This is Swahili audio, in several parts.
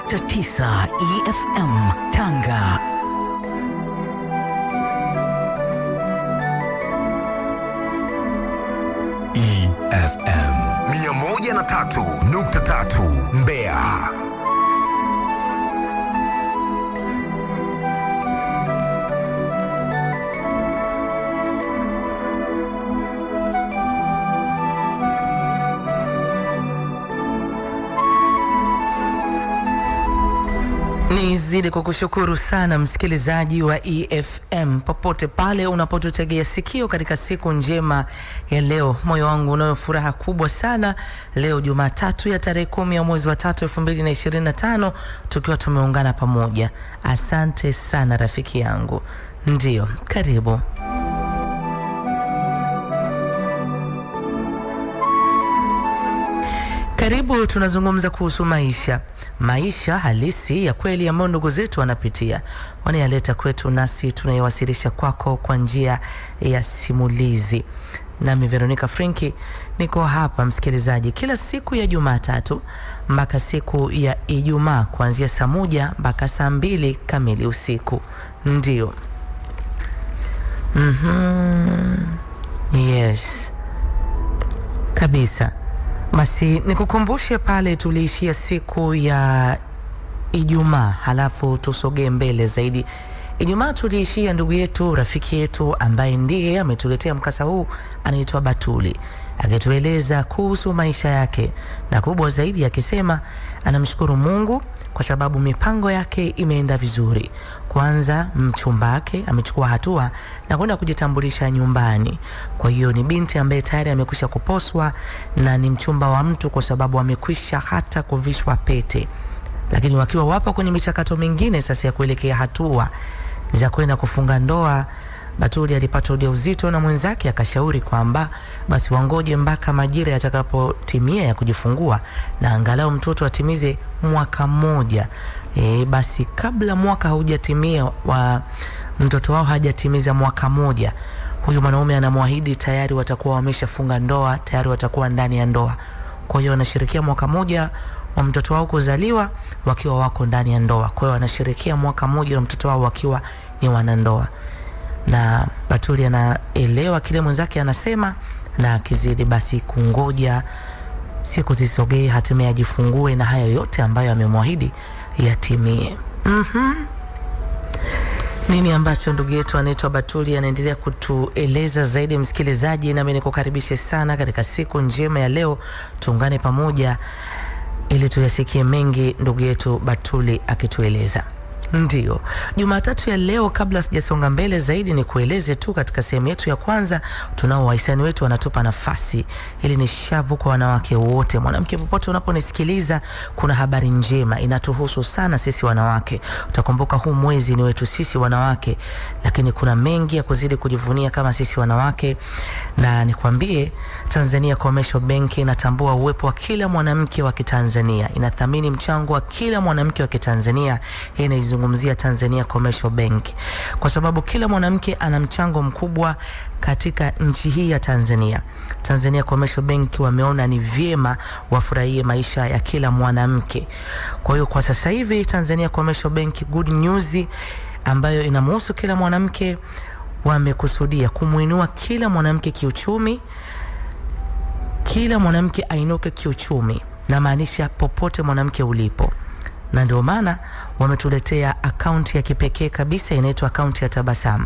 101.9 EFM Tanga. EFM 103.3 Mbeya. Nizidi kukushukuru sana msikilizaji wa EFM popote pale unapotutegea sikio katika siku njema ya leo. Moyo wangu unayo furaha kubwa sana leo Jumatatu ya tarehe 10 ya mwezi wa 3 2025 tukiwa tumeungana pamoja. Asante sana rafiki yangu. Ndio, karibu. Karibu, tunazungumza kuhusu maisha halisi ya kweli ambayo ndugu zetu wanapitia. Wanayaleta kwetu nasi tunaiwasilisha kwako kwa njia ya simulizi. Nami Veronica Frenki niko hapa msikilizaji kila siku ya Jumatatu mpaka siku ya Ijumaa kuanzia saa 1 mpaka saa 2 kamili usiku. Ndio. Yes. Kabisa. Basi nikukumbushe pale tuliishia siku ya Ijumaa, halafu tusogee mbele zaidi. Ijumaa tuliishia ndugu yetu, rafiki yetu ambaye ndiye ametuletea mkasa huu, anaitwa Batuli, akitueleza kuhusu maisha yake, na kubwa zaidi akisema anamshukuru Mungu kwa sababu mipango yake imeenda vizuri. Kwanza mchumba wake amechukua hatua na kwenda kujitambulisha nyumbani. Kwa hiyo ni binti ambaye tayari amekwisha kuposwa na ni mchumba wa mtu, kwa sababu amekwisha hata kuvishwa pete. Lakini wakiwa wapo kwenye michakato mingine sasa ya kuelekea hatua za kwenda kufunga ndoa, Batuli alipata ujauzito na mwenzake akashauri kwamba basi wangoje mpaka majira yatakapotimia ya kujifungua na angalau mtoto atimize mwaka mmoja. Basi kabla mwaka haujatimia wa mtoto wao hajatimiza mwaka mmoja, huyu mwanaume anamwahidi tayari watakuwa wameshafunga ndoa, tayari watakuwa ndani ya ndoa. Kwa hiyo wanashirikia mwaka mmoja wa mtoto wao kuzaliwa wakiwa wako ndani ya ndoa. Kwa hiyo wanashirikia mwaka mmoja wa mtoto wao wakiwa ni wanandoa. Na Batuli anaelewa kile mwenzake anasema, na akizidi basi kungoja siku zisogee hatimaye ajifungue na hayo yote ambayo amemwahidi yatimie. Nini ambacho ndugu yetu anaitwa Batuli anaendelea kutueleza zaidi msikilizaji, na mimi nikukaribishe sana katika siku njema ya leo. Tuungane pamoja ili tuyasikie mengi ndugu yetu Batuli akitueleza. Ndio, Jumatatu ya leo, kabla sijasonga mbele zaidi, ni kueleze tu katika sehemu yetu ya kwanza tunao wahisani wetu wanatupa nafasi. Ili ni shavu kwa wanawake wote. Mwanamke popote unaponisikiliza, kuna habari njema inatuhusu sana sisi wanawake. Utakumbuka huu mwezi ni wetu sisi wanawake, lakini kuna mengi ya kuzidi kujivunia kama sisi wanawake. Na nikwambie, Tanzania Commercial Bank inatambua uwepo wa kila mwanamke wa Kitanzania, inathamini mchango wa kila mwanamke wa Kitanzania. Inazungumzia Tanzania Commercial Bank kwa sababu kila mwanamke ana mchango mkubwa katika nchi hii ya Tanzania. Tanzania Commercial Bank wameona ni vyema wafurahie maisha ya kila mwanamke. Kwa hiyo kwa sasa hivi Tanzania Commercial Bank, good news ambayo inamhusu kila mwanamke, wamekusudia kumuinua kila mwanamke kiuchumi. Kila mwanamke ainuke kiuchumi, na maanisha popote mwanamke ulipo. Na ndio maana wametuletea akaunti ya kipekee kabisa, inaitwa akaunti ya Tabasamu.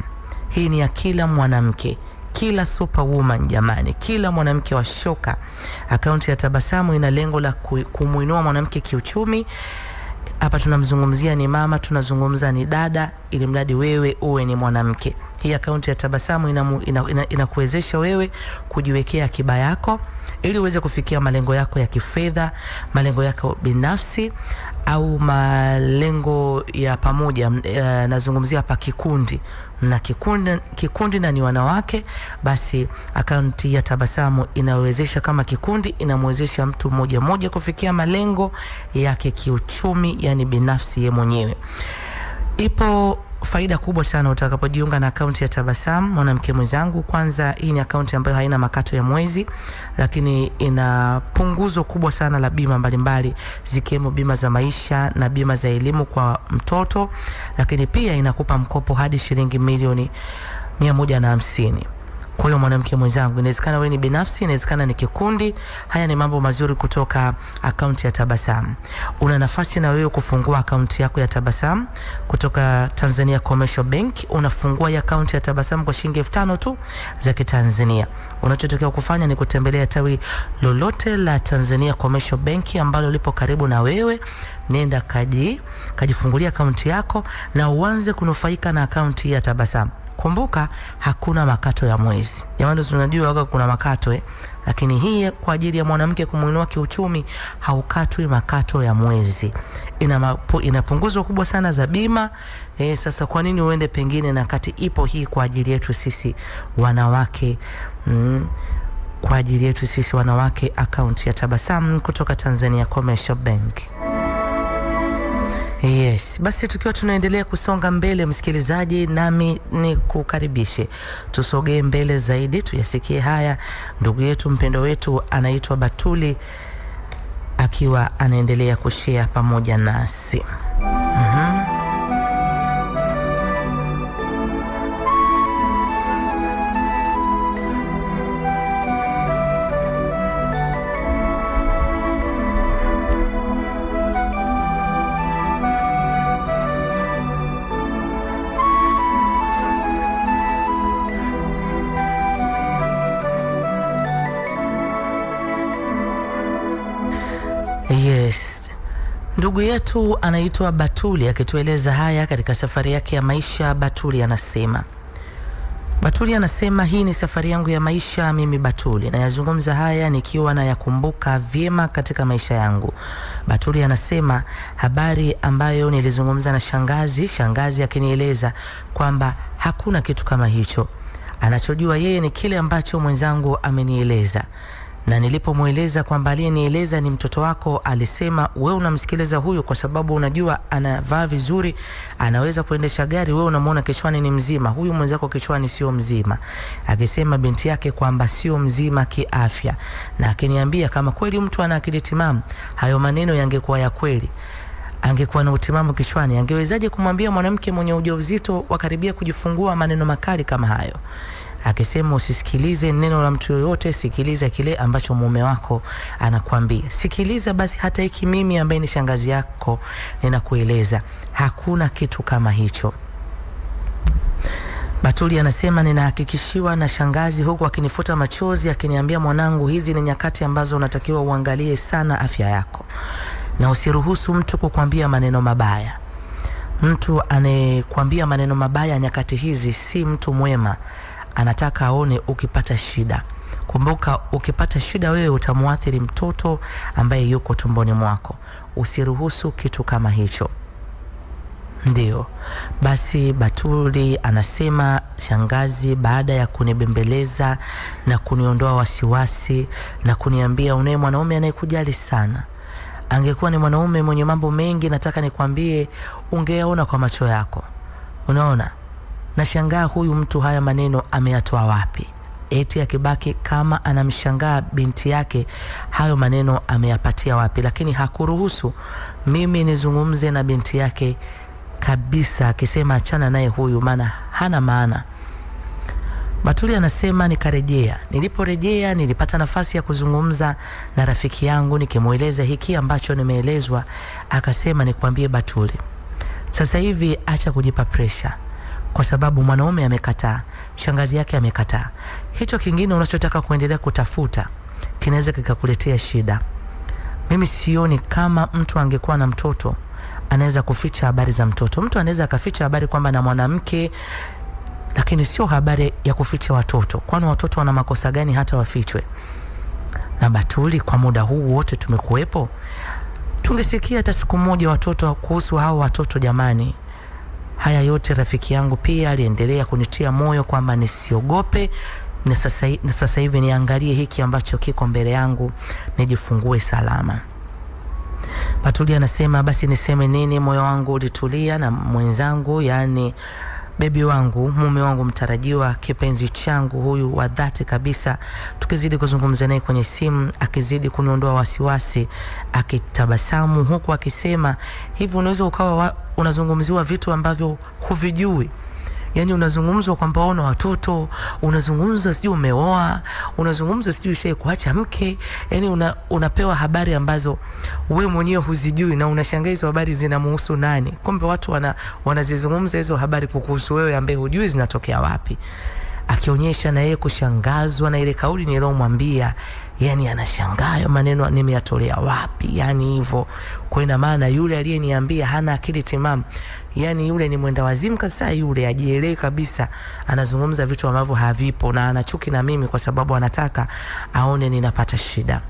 Hii ni ya kila mwanamke, kila superwoman jamani, kila mwanamke wa shoka. Akaunti ya Tabasamu ina lengo la kumuinua mwanamke kiuchumi. Hapa tunamzungumzia ni mama, tunazungumza ni dada, ili mradi wewe uwe ni mwanamke. Hii akaunti ya Tabasamu inakuwezesha wewe kujiwekea akiba yako ili uweze kufikia malengo yako ya kifedha, malengo yako binafsi au malengo ya pamoja. Nazungumzia hapa kikundi na ni wanawake. Basi akaunti ya Tabasamu inawezesha kama kikundi, inamwezesha mtu mmoja kufikia malengo yake kiuchumi, yani binafsi yeye mwenyewe. Ipo faida kubwa sana utakapojiunga na akaunti ya Tabasamu, mwanamke mwenzangu. Kwanza, hii ni akaunti ambayo haina makato ya mwezi, lakini ina punguzo kubwa sana la bima mbalimbali, zikiwemo bima za maisha na bima za elimu kwa mtoto, lakini pia inakupa mkopo hadi shilingi milioni 150. Kwa hiyo mwanamke mwenzangu, inawezekana wewe ni binafsi, inawezekana ni kikundi. Haya ni mambo mazuri kutoka akaunti ya Tabasamu. Una nafasi na wewe kufungua akaunti yako ya Tabasamu kutoka Tanzania Commercial Bank. Unafungua hii akaunti ya Tabasamu kwa shilingi 5,000 tu za Kitanzania. Unachotakiwa kufanya ni kutembelea tawi lolote la Tanzania Commercial Bank ambalo lipo karibu na wewe. Nenda kajifungulia akaunti yako na uanze kunufaika na akaunti ya Tabasamu. Kumbuka, hakuna makato ya mwezi. Jamani, tunajua waga kuna makato lakini hii kwa ajili ya mwanamke kumuinua kiuchumi haukatwi makato ya mwezi. Ina punguzo kubwa sana za bima. Sasa kwa nini uende pengine na kati ipo hii kwa ajili yetu sisi wanawake? Kwa ajili yetu sisi wanawake, akaunti ya Tabasamu kutoka Tanzania Commercial Bank. Yes, basi tukiwa tunaendelea kusonga mbele msikilizaji, nami ni kukaribishe tusogee mbele zaidi, tuyasikie haya ndugu yetu mpendo wetu anaitwa Batuli akiwa anaendelea kushare pamoja nasi. Yes, ndugu yetu anaitwa Batuli akitueleza haya katika safari yake ya maisha. Batuli anasema hii ni safari yangu ya maisha mimi Batuli, na yazungumza haya nikiwa na yakumbuka vyema katika maisha yangu. Batuli anasema habari ambayo nilizungumza na shangazi akinieleza kwamba hakuna kitu kama hicho. Anachojua yeye ni kile ambacho mwenzangu amenieleza, na nilipomueleza kwamba aliyenieleza ni mtoto wako, alisema wewe unamsikiliza huyu kwa sababu unajua anavaa vizuri, anaweza kuendesha gari, wewe unamuona kichwani ni mzima, huyu mwenzako kichwani sio mzima. Akisema binti yake kwamba sio mzima kiafya, na akiniambia kama kweli mtu ana akili timamu, hayo maneno yangekuwa ya kweli, angekuwa na utimamu kichwani, angewezaje kumwambia mwanamke mwenye ujauzito wakaribia kujifungua maneno makali kama hayo? Akisema usisikilize neno la mtu yoyote, sikiliza kile ambacho mume wako anakuambia. Sikiliza basi hata hiki mimi ambaye ni shangazi yako ninakueleza, hakuna kitu kama hicho. Batuli anasema ninahakikishiwa na shangazi huku akinifuta machozi akiniambia, mwanangu, hizi ni nyakati ambazo unatakiwa uangalie sana afya yako na usiruhusu mtu kukwambia maneno mabaya. Mtu anayekwambia maneno mabaya nyakati hizi si mtu mwema. Anataka aone ukipata shida. Kumbuka, ukipata shida wewe utamuathiri mtoto ambaye yuko tumboni mwako. Usiruhusu kitu kama hicho. Ndio. Basi Batuli anasema shangazi baada ya kunibembeleza na kuniondoa wasiwasi na kuniambia, unaye mwanaume anayekujali sana. Angekuwa ni mwanaume mwenye mambo mengi, nataka nikwambie ungeyaona kwa macho yako. Unaona? Nashangaa huyu mtu haya maneno ameyatoa wapi? Eti akibaki kama anamshangaa binti yake, hayo maneno ameyapatia wapi? Lakini hakuruhusu mimi nizungumze na binti yake kabisa, akisema achana naye huyu maana hana maana. Batuli anasema nikarejea. Niliporejea nilipata nafasi ya kuzungumza na rafiki yangu nikimueleza hiki ambacho nimeelezwa. Akasema nikwambie Batuli, sasa hivi acha kujipa pressure, kwa sababu mwanaume amekataa, shangazi yake amekataa. Hicho kingine unachotaka kuendelea kutafuta kinaweza kikakuletea shida. Mimi sioni kama mtu angekuwa na mtoto anaweza kuficha habari za mtoto. Mtu anaweza akaficha habari kwamba na mwanamke, lakini sio habari ya kuficha watoto. Kwani watoto wana makosa gani hata wafichwe? Na Batuli, kwa muda huu wote tumekuwepo, tungesikia hata siku moja watoto kuhusu hao watoto jamani. Haya yote rafiki yangu pia aliendelea kunitia moyo kwamba nisiogope, na sasa hivi niangalie hiki ambacho kiko mbele yangu, nijifungue salama. Batuli anasema basi niseme nini, moyo wangu ulitulia na mwenzangu, yani bebi wangu, mume wangu mtarajiwa, kipenzi changu huyu wa dhati kabisa. Tukizidi kuzungumza naye kwenye simu, akizidi kuniondoa wasiwasi, akitabasamu huku akisema hivi, unaweza ukawa unazungumziwa vitu ambavyo huvijui. Yani unazungumzwa kwamba una watoto, unazungumzwa sijui umeoa, unazungumzwa sijui ushaye kuacha mke. Yani unapewa habari ambazo wewe mwenyewe huzijui na unashangaa hizo habari zinamhusu nani. Kumbe watu wanazizungumza hizo habari kukuhusu wewe ambaye hujui zinatokea wapi. Akionyesha na yeye kushangazwa na ile kauli niliyomwambia. Yani anashangaa maneno nimeyatolea wapi, yani hivyo. Kwa ina maana yule aliyeniambia hana akili timamu. Yani yule ni mwenda wazimu kabisa, yule ajielewe kabisa, anazungumza vitu ambavyo havipo na anachuki na mimi kwa sababu anataka aone ninapata shida.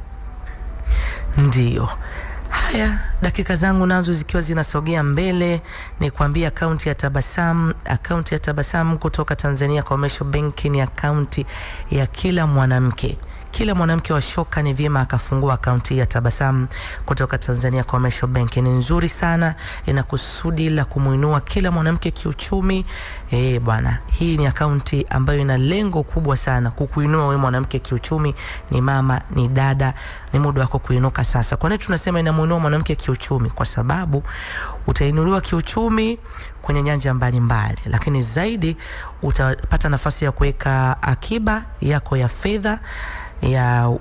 Ndio. Haya, dakika zangu nazo zikiwa zinasogea mbele, ni kuambia akaunti ya Tabasamu kutoka Tanzania Commercial Bank ni akaunti ya kila mwanamke. Kila mwanamke wa shoka ni vyema akafungua akaunti ya Tabasamu kutoka Tanzania Commercial Bank. Ni nzuri sana, ina kusudi la kumuinua kila mwanamke kiuchumi. Bwana, hii ni akaunti ambayo ina lengo kubwa sana kukuinua wewe mwanamke kiuchumi. Ni mama, ni dada, ni muda wako kuinuka sasa. Kwa nini tunasema inamuinua mwanamke kiuchumi? Kwa sababu utainuliwa kiuchumi kwenye nyanja mbalimbali, lakini zaidi utapata nafasi ya kuweka akiba yako ya fedha ya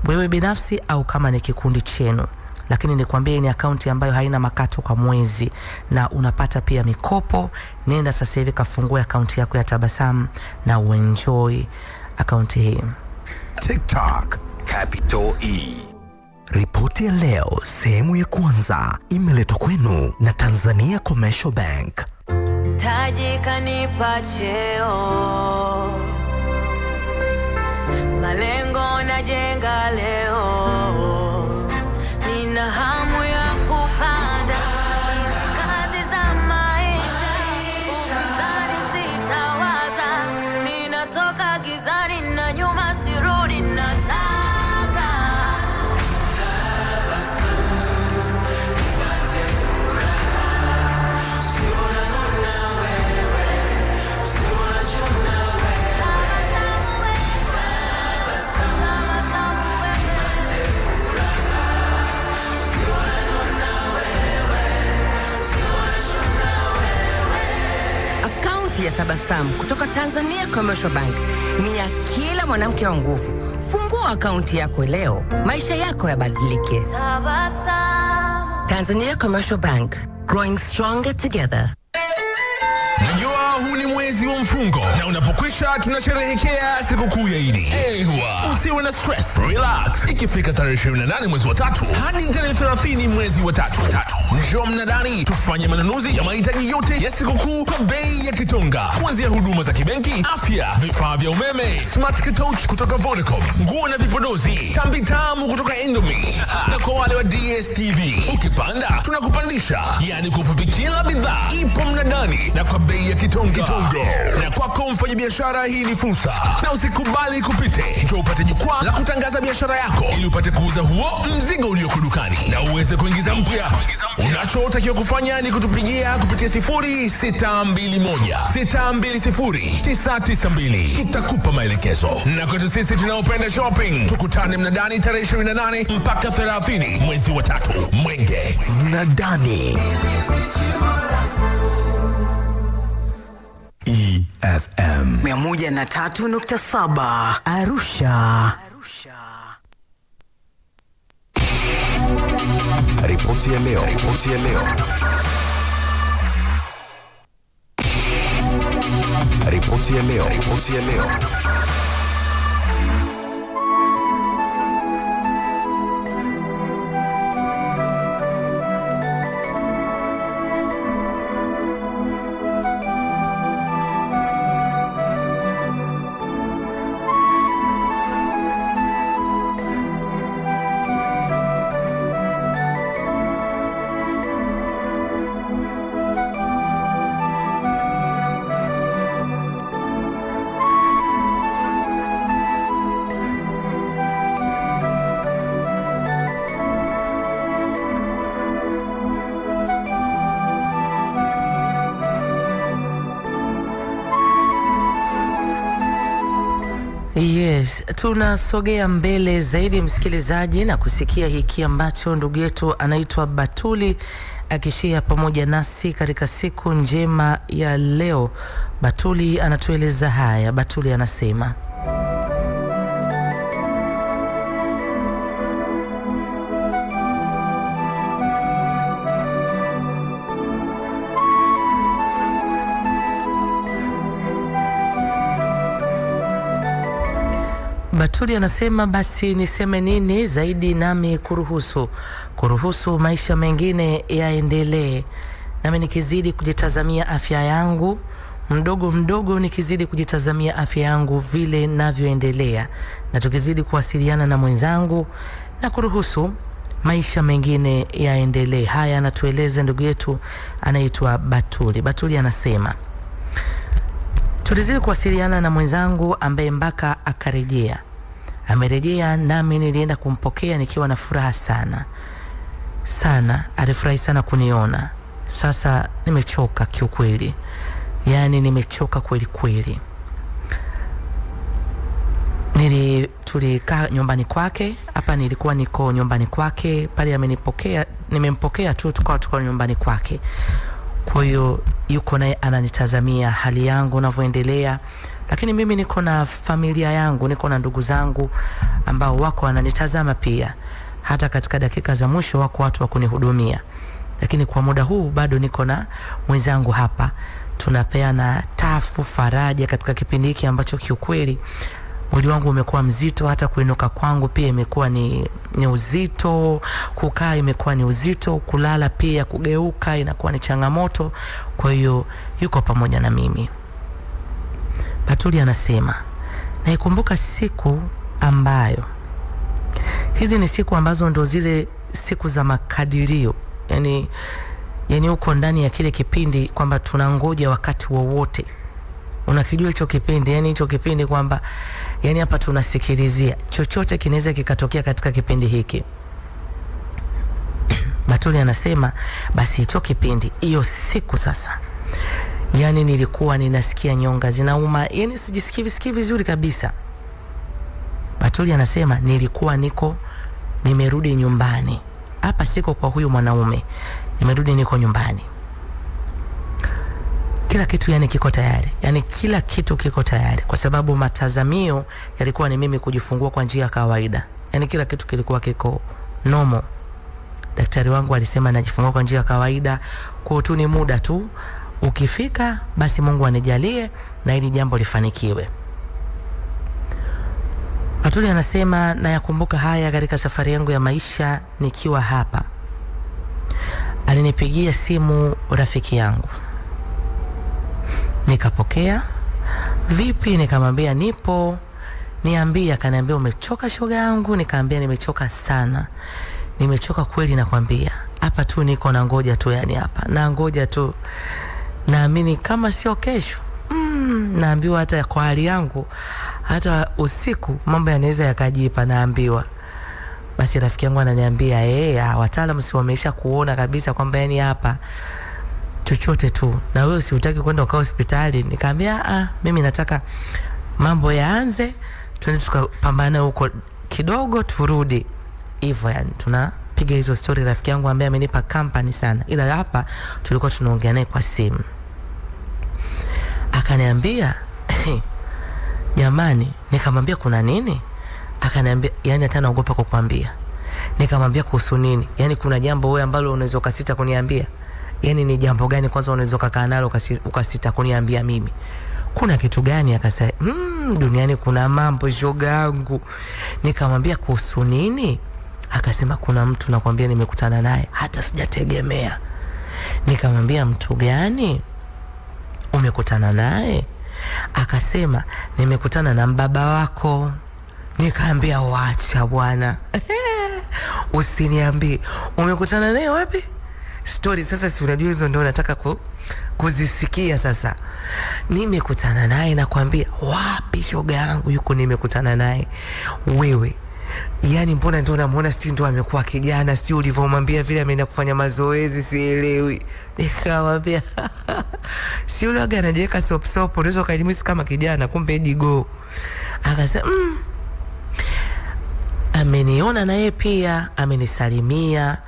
wewe binafsi au kama ni kikundi chenu. Lakini nikwambie ni akaunti ambayo haina makato kwa mwezi na unapata pia mikopo. Nenda sasa hivi kafungua akaunti yako ya Tabasamu na uenjoy akaunti hii. TikTok Capital E. Ripoti ya leo sehemu ya kwanza imeletwa kwenu na Tanzania Commercial Bank. Taji kanipa cheo, malengo najenga leo, nina hamu ya kupanda kazi za maisha, ukizani sitawaza, ninatoka gizani na nyuma sirudi, nataka ya Tabasamu kutoka Tanzania Commercial Bank ni ya kila mwanamke wa nguvu. Fungua akaunti yako leo, maisha yako yabadilike. Tabasamu. Tanzania Commercial Bank, growing stronger together. Najua huu ni mwezi wa mfungo na unapokwisha tunasherehekea sikukuu ya Idi. Usiwe na stress, relax. Ikifika tarehe 28 mwezi wa 3 hadi tarehe 30 mwezi wa 3, njoo mnadani tufanye manunuzi ya mahitaji yote ya sikukuu kwa bei ya kitonga. Kuanzia huduma za kibenki, afya, vifaa vya umeme, smart kitouch kutoka Vodacom, nguo na vipodozi, tambi tamu kutoka Indomie. Na kwa wale wa DSTV, ukipanda tunakupandisha. Yani kufupi kila bidhaa ipo mnadani na kwa bei ya kitonga. Na kwako mfanyabiashara, hii ni fursa na usikubali kupite. Njoo upate jukwaa la kutangaza biashara yako ili upate kuuza huo mzigo ulioko dukani na uweze kuingiza mpya. Unachotakiwa kufanya ni kutupigia kupitia 0621620992. Tutakupa maelekezo. Na kwetu sisi tunaopenda shopping, tukutane mnadani tarehe 28 mpaka 30 mwezi wa 3. Mwenge Mnadani. EFM 103.7 Arusha. Ripoti ya leo. Yes, tunasogea mbele zaidi msikilizaji na kusikia hiki ambacho ndugu yetu anaitwa Batuli akishia pamoja nasi katika siku njema ya leo. Batuli anatueleza haya. Batuli anasema, Batuli anasema, basi niseme nini zaidi nami kuruhusu maisha mengine yaendelee, nami nikizidi kujitazamia afya yangu mdogo nikizidi kujitazamia afya yangu vile navyoendelea, na tukizidi kuwasiliana na mwenzangu na kuruhusu maisha mengine yaendelee. Haya anatueleza ndugu yetu anaitwa Batuli. Batuli anasema, tulizidi kuwasiliana na mwenzangu ambaye mpaka akarejea. Amerejea nami nilienda kumpokea nikiwa na furaha sana. Alifurahi sana kuniona. Sasa nimechoka kiukweli. Yani nimechoka kweli. Tulikaa nyumbani kwake. Hapa nilikuwa niko nyumbani kwake. Pale amenipokea, nimempokea tu, tuko nyumbani kwake. Kwa hiyo yuko naye ananitazamia hali yangu ninavyoendelea. Lakini mimi niko na familia yangu, niko na ndugu zangu ambao wako wananitazama pia. Hata katika dakika za mwisho wako watu wa kunihudumia. Lakini kwa muda huu bado niko na mwenzangu hapa. Tunapeana tafu, faraja katika kipindi hiki ambacho kiukweli mwili wangu umekuwa mzito. Hata kuinuka kwangu pia imekuwa ni uzito, kukaa imekuwa ni uzito, kulala pia kugeuka inakuwa ni changamoto. Kwa hiyo yuko pamoja na mimi. Batuli anasema, naikumbuka siku ambayo, hizi ni siku ambazo ndo zile siku za makadirio. Yani uko ndani ya kile kipindi kwamba tunangoja wakati wowote. Unakijua hicho kipindi, yani hicho kipindi kwamba yani hapa tunasikilizia chochote kinaweza kikatokea katika kipindi hiki. Batuli anasema, basi hicho kipindi, hiyo siku sasa, yani nilikuwa ninasikia nyonga zinauma, yani sijisikii vizuri kabisa. Batuli anasema, nilikuwa nimerudi nyumbani. Hapa siko kwa huyu mwanaume. Nimerudi niko nyumbani. Kila kitu yani kiko tayari. Yani kila kitu kiko tayari kwa sababu matazamio yalikuwa ni mimi kujifungua kwa njia ya kawaida. Yani kila kitu kilikuwa kiko normal. Daktari wangu alisema najifungua kwa njia ya kawaida, kwa tu ni muda tu ukifika basi Mungu anijalie na hili jambo lifanikiwe. Batuli anasema, na yakumbuka haya katika safari yangu ya maisha nikiwa hapa. Alinipigia simu rafiki yangu. Nikapokea. Vipi? Nikamwambia nipo. Niambia. Akaniambia, umechoka shoga yangu? Nikamwambia nimechoka sana. Nimechoka kweli nakwambia. Hapa tu niko na ngoja tu, yani hapa na ngoja tu. Naamini kama sio kesho. Naambiwa hata kwa hali yangu hata usiku mambo yanaweza yakajipa, naambiwa. Basi rafiki yangu ananiambia, wataalamu si wameisha kuona kabisa kwamba yani hapa chochote tu, na wewe si utaki kwenda ukao hospitali. Nikamwambia mimi nataka mambo yaanze, twende tukapambana huko kidogo turudi. Hivyo yani tunapiga hizo story. Rafiki yangu ambaye amenipa company sana, ila hapa tulikuwa tunaongea naye kwa simu. Akaniambia, jamani. Nikamwambia kuna nini? Akaniambia, yani hata naogopa kukwambia. Nikamwambia kuhusu nini? Yani kuna jambo wewe ambalo unaweza ukasita kuniambia? Yani ni jambo gani kwanza unaweza kukaa nalo ukasita kuniambia mimi? Kuna kitu gani? Akasema, duniani kuna mambo shoga yangu. Nikamwambia kuhusu nini? Akasema, kuna mtu nakwambia nimekutana naye hata sijategemea. Nikamwambia, mtu gani umekutana naye? Akasema, nimekutana na mbaba wako. Nikamwambia, wacha bwana. Usiniambie. Umekutana naye wapi? Story sasa si unajua hizo ndio nataka kuzisikia sasa. Nimekutana naye nakwambia. Wapi shoga yangu? Yuko nimekutana naye. Wewe yani mbona ndio namuona, si ndio amekuwa kijana, si ulivyomwambia vile ameenda kufanya mazoezi, sielewi. Nikamwambia si yule anajiweka sop unaweza kujimisi kama kijana kumbe jigo. Akasema ameniona na yeye pia, amenisalimia.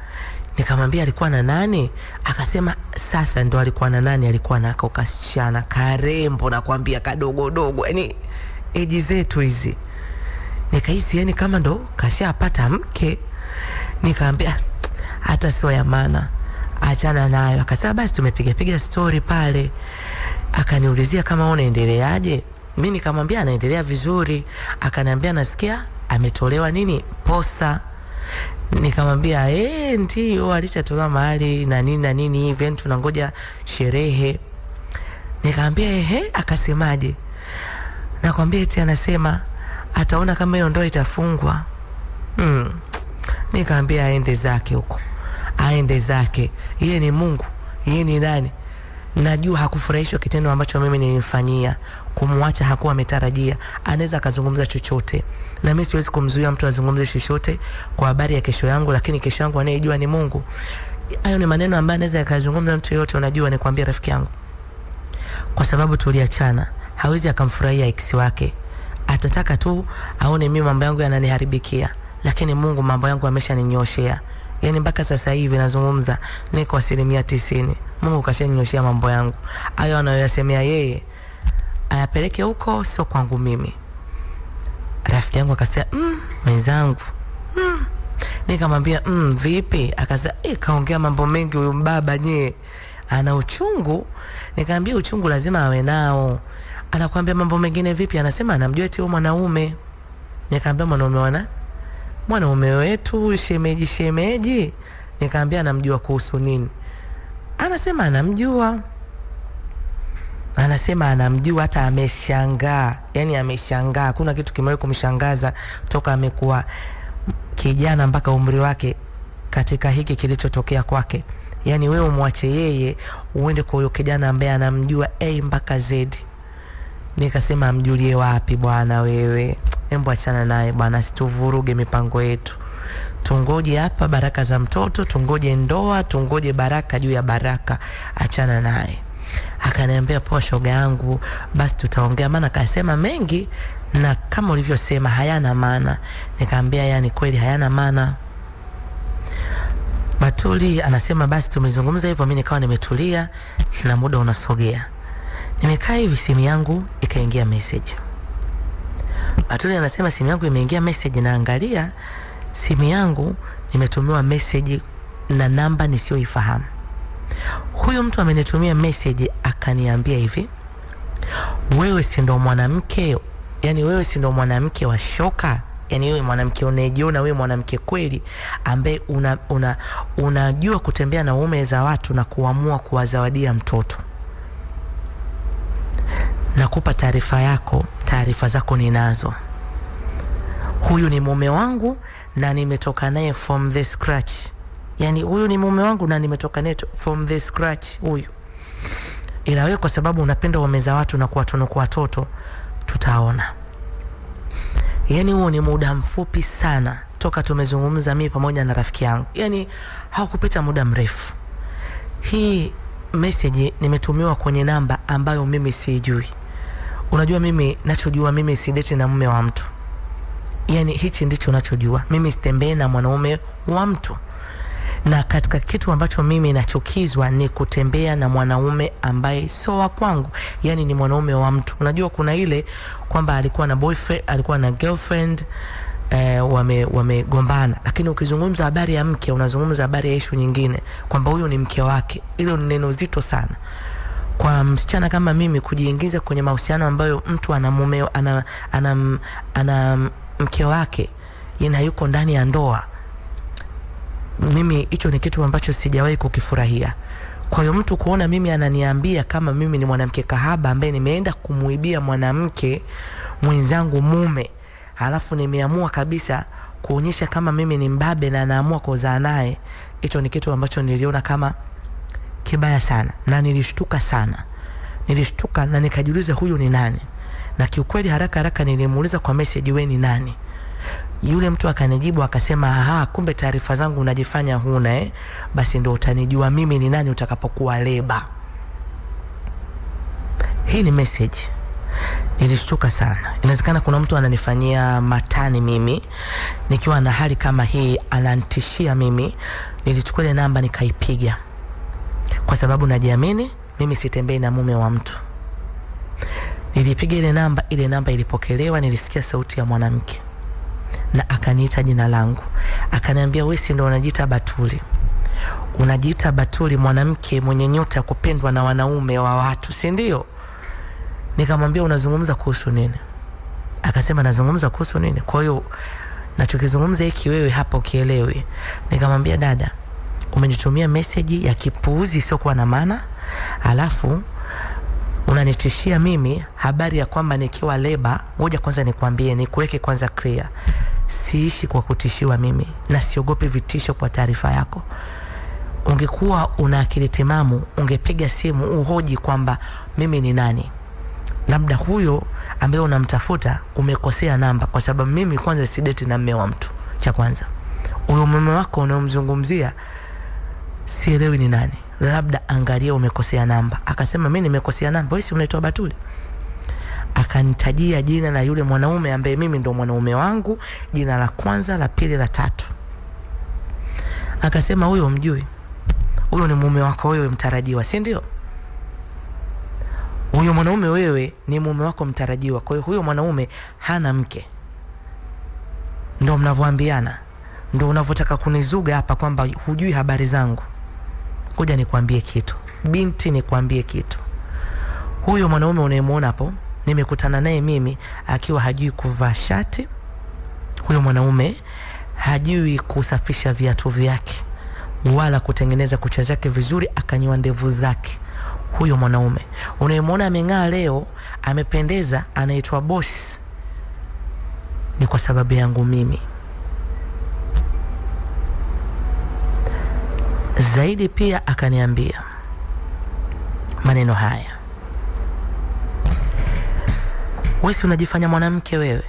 Nikamwambia alikuwa na nani? Akasema sasa ndo alikuwa na nani, alikuwa na kasichana karembo, nakwambia kadogo dogo, yani eji zetu hizi. Nikahisi yani kama ndo kashapata mke. Nikamwambia hata sio ya maana, achana nayo. Akasema basi tumepiga story pale. Akaniulizia kama unaendeleaje. Mimi nikamwambia anaendelea vizuri. Akaniambia nasikia ametolewa nini, posa. Nikamwambia ndio alishatolewa mahali na nini hivi, tunangoja sherehe. Nikamwambia akasemaje? Nakwambia eti anasema ataona kama hiyo ndoa itafungwa. Nikamwambia aende zake huko, aende zake. Yeye ni Mungu, yeye ni nani? Najua hakufurahishwa kitendo ambacho mimi nilimfanyia. Kumwacha hakuwa ametarajia. Anaweza akazungumza chochote, na mimi siwezi kumzuia mtu azungumze chochote kwa habari ya kesho yangu, lakini kesho yangu anayejua ni Mungu. Hayo ni maneno ambayo anaweza akazungumza mtu yote. Unajua, nikwambia rafiki yangu, kwa sababu tuliachana, hawezi akamfurahia ex wake. Atataka tu aone mimi mambo yangu yananiharibikia, lakini Mungu mambo yangu ameshaninyoshea. Yani mpaka sasa hivi nazungumza niko 90%. Mungu kashaninyoshea mambo yangu. Hayo anayoyasemea yeye ayapeleke huko, sio kwangu mimi. Rafiki yangu akasema mwenzangu. Nikamwambia vipi? Akasema kaongea mambo mengi huyo mbaba nye, ana uchungu. Nikamwambia uchungu lazima awe nao. Anakuambia mambo mengine vipi? Anasema anamjua eti huyo mwanaume. Nikamwambia mwanaume wetu shemeji. Nikamwambia anamjua kuhusu nini? Anasema anamjua. Anasema anamjua, hata ameshangaa. Yani ameshangaa, kuna kitu kimewahi kumshangaza toka amekuwa kijana mpaka umri wake katika hiki kilichotokea kwake. Yani wewe umwache yeye uende kwa huyo kijana ambaye anamjua A mpaka Z. Nikasema amjulie wapi bwana wewe? Hebu achana naye bwana, situvuruge mipango yetu. Tungoje hapa baraka za mtoto, tungoje ndoa, tungoje baraka juu ya baraka. Achana naye. Akaniambia poa shoga yangu, basi tutaongea, maana kasema mengi na kama ulivyosema hayana maana. Nikamwambia yani kweli hayana maana. Batuli anasema basi tumezungumza hivyo. Mimi nikawa nimetulia na muda unasogea. Nimekaa hivi, simu yangu ikaingia message. Batuli anasema simu yangu imeingia message, naangalia simu yangu nimetumiwa message na namba nisioifahamu. Huyo mtu amenitumia message akaniambia hivi, wewe si ndo mwanamke, yani wewe si ndo mwanamke wa shoka, yani wewe mwanamke unajiona wewe mwanamke kweli ambaye unajua kutembea na uume za watu na kuamua kuwazawadia mtoto. Nakupa taarifa yako, taarifa zako ninazo. Huyu ni mume wangu na nimetoka naye from the scratch. Yani huyu ni mume wangu na nimetoka naye from the scratch huyu. Ila wewe kwa sababu unapenda wameza watu na kuwatunuku watoto, tutaona. Yani huo ni muda mfupi sana toka tumezungumza mimi pamoja na rafiki yangu. Yani haukupita muda mrefu. Hii message nimetumiwa kwenye namba ambayo mimi sijui. Unajua mimi nachojua, mimi sideti na mume wa mtu. Yani hichi ndicho nachojua. Mimi sitembee na mwanaume wa mtu. Na katika kitu ambacho mimi nachukizwa ni kutembea na mwanaume ambaye sio wa kwangu. Yani ni mwanaume wa mtu. Unajua kuna ile kwamba alikuwa na boyfriend, alikuwa na girlfriend, wamegombana. Lakini ukizungumza habari ya mke, unazungumza habari ya issue nyingine, kwamba huyo ni mke wake. Hilo ni neno zito sana. Kwa msichana kama mimi kujiingiza kwenye mahusiano ambayo mtu ana mume, ana mke wake, yeye yuko ndani ya ndoa, mimi hicho ni kitu ambacho sijawahi kukifurahia. Kwa hiyo mtu kuona mimi ananiambia kama mimi ni mwanamke kahaba ambaye nimeenda kumuibia mwanamke mwenzangu mume, halafu nimeamua kabisa kuonyesha kama mimi ni mbabe na naamua kuzaa naye, hicho ni kitu ambacho niliona kama kibaya sana na nilishtuka sana. Nilishtuka na nikajiuliza huyu ni nani? Na kiukweli haraka nilimuuliza kwa message, wewe ni nani? Yule mtu akanijibu akasema, kumbe taarifa zangu unajifanya huna basi ndio utanijua mimi ni nani utakapokuwa leba. Hii ni message. Nilishtuka sana. Inawezekana kuna mtu ananifanyia matani mimi nikiwa na hali kama hii, ananitishia mimi. Nilichukua ile namba nikaipiga, kwa sababu najiamini mimi sitembei na mume wa mtu. Nilipiga ile namba ilipokelewa. Nilisikia sauti ya mwanamke na akaniita jina langu, akaniambia, wewe si ndio unajiita Batuli? Unajiita Batuli, mwanamke mwenye nyota ya kupendwa na wanaume wa watu, si ndio? Nikamwambia, unazungumza kuhusu nini? Akasema, nazungumza kuhusu nini? Kwa hiyo nachokizungumza hiki wewe hapa ukielewi. Nikamwambia, dada, umenitumia message ya kipuuzi sio kwa na maana, alafu unanitishia mimi habari ya kwamba nikiwa leba. Ngoja kwanza nikwambie, nikuweke kwanza clear. Siishi kwa kutishiwa mimi na siogopi vitisho. Kwa taarifa yako, ungekuwa una akili timamu ungepiga simu uhoji kwamba mimi ni nani. Labda huyo ambaye unamtafuta umekosea namba, kwa sababu mimi kwanza sideti na mume wa mtu. Cha kwanza, huyo mume wako unaomzungumzia sielewi ni nani. Labda angalia umekosea namba. Akasema, mimi nimekosea namba? Wewe si unaitwa Batuli? Akanitajia jina la yule mwanaume ambaye mimi ndo mwanaume wangu, jina la kwanza, la pili, la tatu. Akasema, huyo umjui? Huyo ni mume wako wewe mtarajiwa, si ndio? Huyo mwanaume wewe ni mume wako mtarajiwa. Kwa hiyo huyo mwanaume hana mke. Ndio mnavoambiana, ndio unavotaka kunizuga hapa kwamba hujui habari zangu. Ngoja nikwambie kitu binti, nikwambie kitu. Huyo mwanaume unayemuona hapo, nimekutana naye mimi akiwa hajui kuvaa shati. Huyo mwanaume hajui kusafisha viatu vyake wala kutengeneza kucha zake vizuri, akanyoa ndevu zake. Huyo mwanaume unayemuona ameng'aa leo, amependeza, anaitwa boss, ni kwa sababu yangu mimi. Zaidi pia akaniambia maneno haya, wewe si unajifanya mwanamke wewe,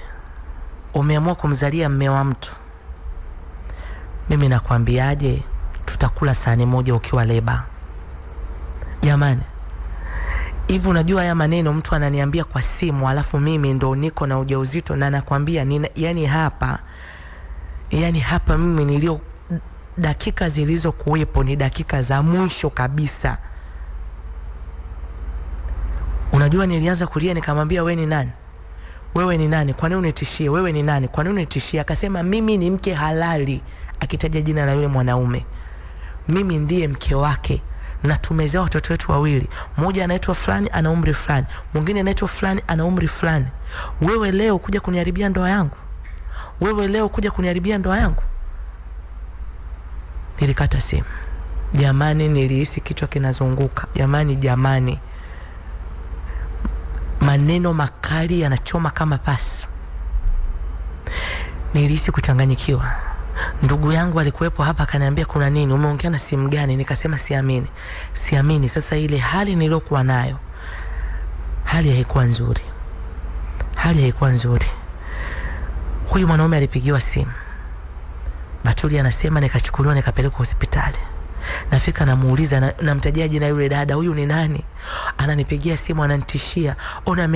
umeamua kumzalia mume wa mtu. Mimi nakwambiaje, tutakula sahani moja ukiwa leba. Jamani, hivi unajua haya maneno mtu ananiambia kwa simu, alafu mimi ndo niko na ujauzito na nakwambia yani hapa mimi nilio dakika zilizo kuwepo ni dakika za mwisho kabisa. Unajua nilianza kulia, nikamwambia, wewe ni nani? Wewe ni nani? Kwa nini unitishie? Wewe ni nani? Kwa nini unitishie? Akasema, mimi ni mke halali, akitaja jina la yule mwanaume. Mimi ndiye mke wake na tumezaa watoto wetu wawili. Mmoja anaitwa fulani, ana umri fulani, mwingine anaitwa fulani, ana umri fulani. Wewe leo kuja kuniharibia ndoa yangu? Wewe leo kuja kuniharibia ndoa yangu? Nilikata simu. Jamani, nilihisi kichwa kinazunguka. Jamani, maneno makali yanachoma kama pasi. Nilihisi kuchanganyikiwa. Ndugu yangu alikuwepo hapa, akaniambia, kuna nini? Umeongea na simu gani? Nikasema siamini. Sasa ile hali niliyokuwa nayo, hali haikuwa nzuri. Huyu mwanaume alipigiwa simu. Batuli anasema, nikachukuliwa nikapelekwa hospitali. Nafika namuuliza, namtajaji na yule dada, huyu ni nani? Ananipigia simu, ananitishia, ona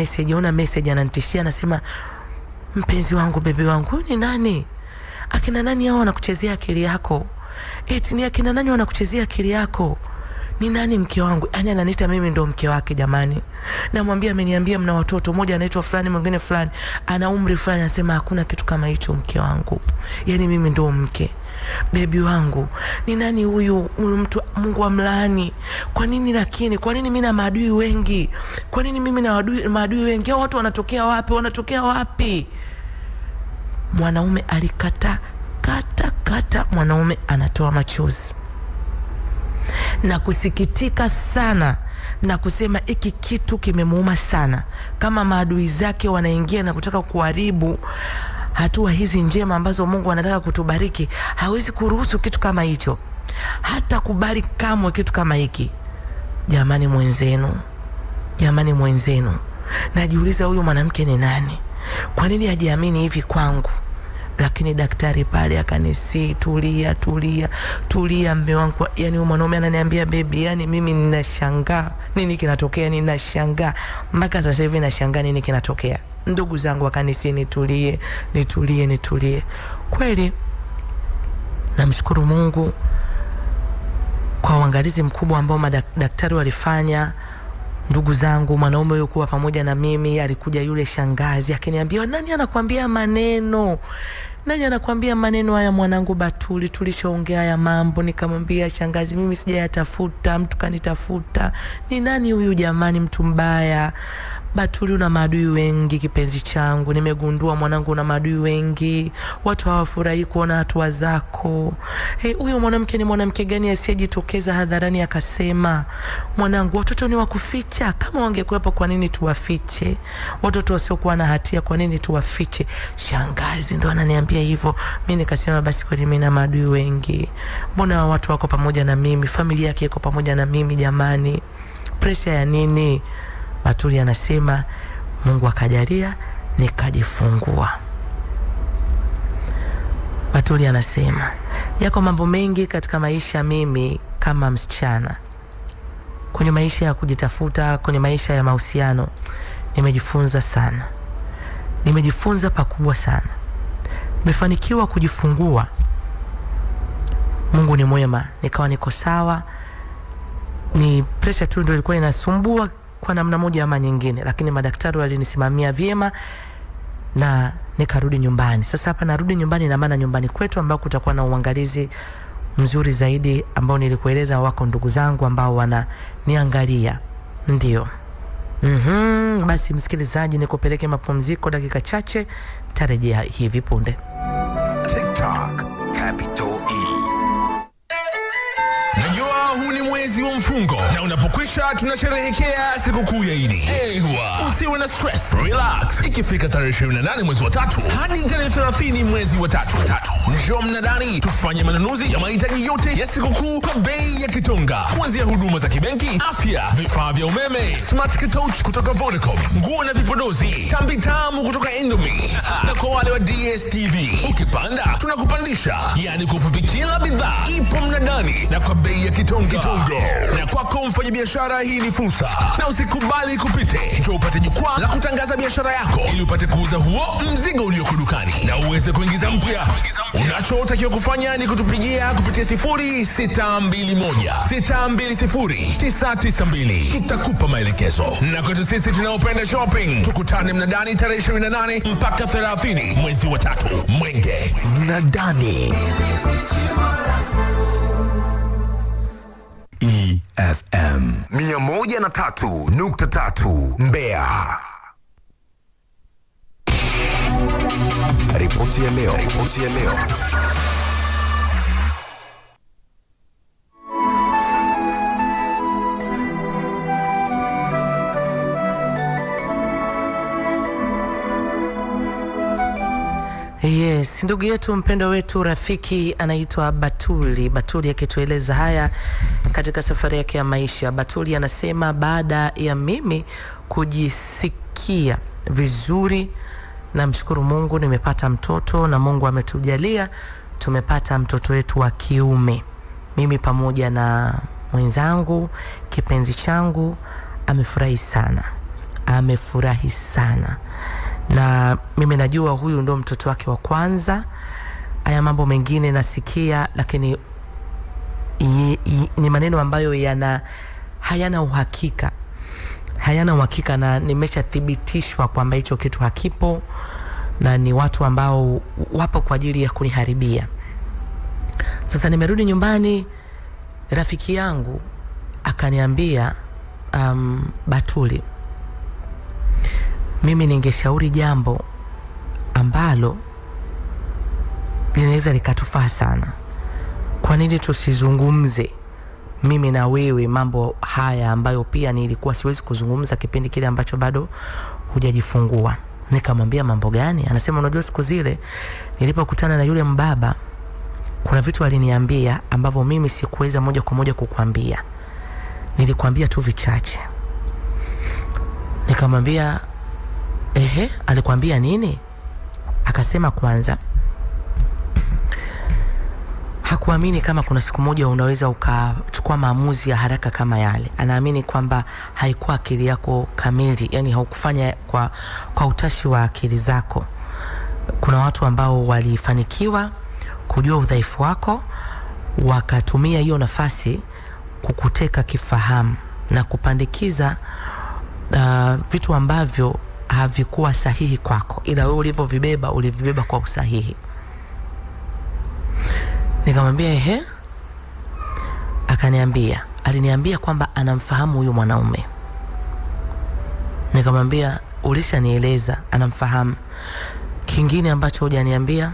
message, ananitishia, anasema, mpenzi wangu, bebe wangu. Huyu ni nani? Akina nani hao wanakuchezea akili yako? Eti ni akina nani wanakuchezea akili yako? Ni nani mke wangu? Yaani ananiita mimi ndo mke wake. Jamani, namwambia, ameniambia mna watoto, mmoja anaitwa fulani, mwingine fulani, ana umri fulani. Anasema hakuna kitu kama hicho mke wangu. Yaani mimi ndo mke. Baby wangu, ni nani huyu mtu? Mungu amlaani. Kwa nini lakini? Kwa nini mimi na maadui wengi? Kwa nini mimi na maadui wengi? Hao watu wanatokea wapi? Mwanaume alikata kata. Mwanaume anatoa machozi na kusikitika sana na kusema hiki kitu kimemuuma sana. Kama maadui zake wanaingia na kutaka kuharibu hatua hizi njema ambazo Mungu anataka kutubariki, hawezi kuruhusu kitu kama hicho. Hata kubali kamwe kitu kama hiki. Jamani mwenzenu, najiuliza huyu mwanamke ni nani? Kwa nini hajiamini hivi kwangu? Lakini daktari pale akanisi, tulia mume wangu. Yani mwanaume ananiambia baby, yani mimi ninashangaa nini kinatokea, ninashangaa mpaka sasa hivi nashangaa nini kinatokea. Ndugu zangu akanisi, nitulie. Kweli namshukuru Mungu kwa uangalizi mkubwa ambao madaktari walifanya. Ndugu zangu, mwanaume yuko pamoja na mimi, alikuja yule shangazi akiniambia, nani anakuambia maneno haya mwanangu Batuli, tulishaongea haya mambo. Nikamwambia shangazi, mimi sijayatafuta, mtu kanitafuta. Ni nani huyu jamani, mtu mbaya? Batuli, una maadui wengi kipenzi changu. Nimegundua mwanangu una maadui wengi. Watu hawafurahi kuona hatua zako. Huyo mwanamke ni mwanamke gani asiyejitokeza hadharani akasema, mwanangu, watoto ni wakuficha? Kama wangekuwepo kwa nini tuwafiche? Watoto wasiokuwa na hatia kwa nini tuwafiche? Shangazi ndo ananiambia hivyo. Mimi nikasema basi kweli mimi na maadui wengi. Mbona watu wako pamoja na mimi, familia yake iko pamoja na mimi jamani? Pressure ya nini? Batuli anasema Mungu akajalia nikajifungua. Batuli anasema yako mambo mengi katika maisha mimi kama msichana. Kwenye maisha ya kujitafuta, kwenye maisha ya mahusiano, nimejifunza sana. Nimejifunza pakubwa sana. Nimefanikiwa kujifungua. Mungu ni mwema, nikawa niko sawa. Ni pressure tu ndio ilikuwa inasumbua kwa namna moja ama nyingine, lakini madaktari walinisimamia vyema na nikarudi nyumbani. Sasa hapa narudi nyumbani na maana nyumbani kwetu ambao kutakuwa na uangalizi mzuri zaidi ambao nilikueleza, wako ndugu zangu ambao wananiangalia. Ndio. Basi msikilizaji, nikupeleke mapumziko dakika chache, tarejea hivi punde. TikTok Capital E. Najua huu ni mwezi wa mfungo na unapokwisha tunasherehekea sikukuu ya Idi. Usiwe na stress, relax. Ikifika tarehe 28 mwezi wa 3 hadi tarehe 30 mwezi wa 3, njoo mnadani tufanye manunuzi ya mahitaji yote ya sikukuu kwa bei ya kitonga. Kuanzia huduma za kibenki, afya, vifaa vya umeme, smart touch kutoka Vodacom, nguo na vipodozi, tambi tamu kutoka Indomie. Na kwa wale wa DSTV, ukipanda tunakupandisha. Yani kufupi kila bidhaa ipo mnadani na kwa bei ya kitonga. Na kwako mfanyabiashara, hii ni fursa. Na usikubali kupite. Njoo upate jukwaa la kutangaza biashara yako ili upate kuuza huo mzigo ulioko dukani na uweze kuingiza mpya. Unachotakiwa kufanya ni kutupigia kupitia 0622 tutakupa maelekezo. Na kwetu sisi tunaopenda shopping, tukutane mnadani tarehe 28 mpaka 30 mwezi wa 3. Mwenge Mnadani. EFM 103.3 Mbeya. Ripoti ya leo. Yes, ndugu yetu mpendo wetu rafiki anaitwa Batuli akitueleza haya katika safari yake ya maisha. Batuli anasema baada ya mimi kujisikia vizuri, na mshukuru Mungu nimepata mtoto na Mungu ametujalia tumepata mtoto wetu wa kiume. Mimi pamoja na mwenzangu kipenzi changu amefurahi sana. Na mimi najua huyu ndo mtoto wake wa kwanza. Haya mambo mengine nasikia, lakini ni maneno ambayo hayana uhakika na nimeshathibitishwa kwamba hicho kitu hakipo na ni watu ambao wapo kwa ajili ya kuniharibia. Sasa nimerudi nyumbani, rafiki yangu akaniambia, Batuli, mimi ningeshauri jambo ambalo linaweza likatufaa sana. Kwa nini tusizungumze mimi na wewe mambo haya ambayo pia nilikuwa siwezi kuzungumza kipindi kile ambacho bado hujajifungua? Nikamwambia mambo gani? Anasema unajua siku zile nilipokutana na yule mbaba kuna vitu aliniambia ambavyo mimi sikuweza moja kwa moja kukuambia. Nilikwambia tu vichache. Nikamwambia, alikwambia nini? Akasema kwanza, hakuamini kama kuna siku moja unaweza ukachukua maamuzi ya haraka kama yale. Anaamini kwamba haikuwa akili yako kamili, yani haukufanya kwa utashi wa akili zako. Kuna watu ambao walifanikiwa kujua udhaifu wako, wakatumia hiyo nafasi kukuteka kifahamu na kupandikiza vitu ambavyo havikuwa sahihi kwako, ila wewe ulivibeba kwa usahihi. Nikamwambia ehe. Aliniambia kwamba anamfahamu huyu mwanaume. Nikamwambia ulishanieleza anamfahamu. Kingine ambacho hujaniambia,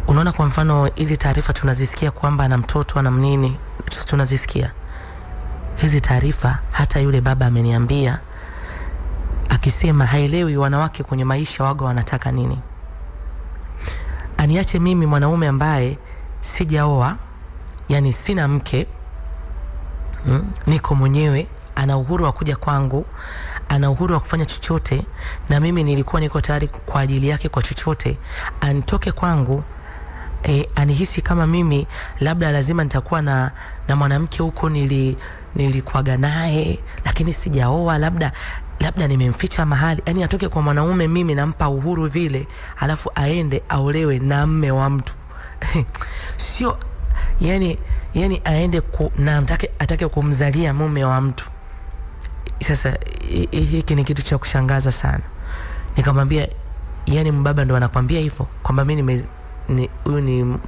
unaona kwa mfano hizi taarifa tunazisikia kwamba ana mtoto ana mnini, tunazisikia hizi taarifa. Hata yule baba ameniambia akisema haelewi wanawake kwenye maisha waga wanataka nini. Aniache mimi mwanaume ambaye sijaoa, yani sina mke, niko mwenyewe, ana uhuru wa kuja kwangu, ana uhuru wa kufanya chochote, na mimi nilikuwa niko tayari kwa ajili yake kwa chochote. Anitoke kwangu, anihisi kama mimi labda lazima nitakuwa na mwanamke huko nilikuaga naye lakini sijaoa, labda nimemficha mahali. Yani atoke kwa mwanaume, mimi nampa uhuru vile, alafu aende aolewe na mme wa mtu. Sio yani aende na atake kumzalia mume wa mtu. Sasa hiki ni kitu cha kushangaza sana. Nikamwambia yani mbaba ndo anakuambia hivyo kwamba mimi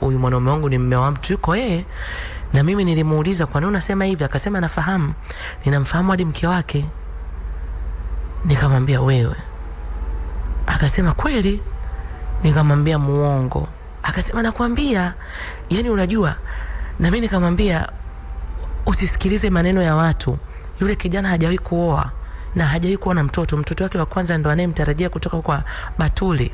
huyu mwanaume wangu ni mume wa mtu? Yuko yeye. Na mimi nilimuuliza kwa nini unasema hivi? Akasema nafahamu, ninamfahamu hadi mke wake. Nikamwambia wewe. Akasema kweli? Nikamwambia muongo. Akasema nakwambia, yani unajua. Na mimi nikamwambia usisikilize maneno ya watu. Yule kijana hajawahi kuoa na hajawahi kuwa na mtoto. Mtoto wake wa kwanza ndo anayemtarajia kutoka kwa Batuli.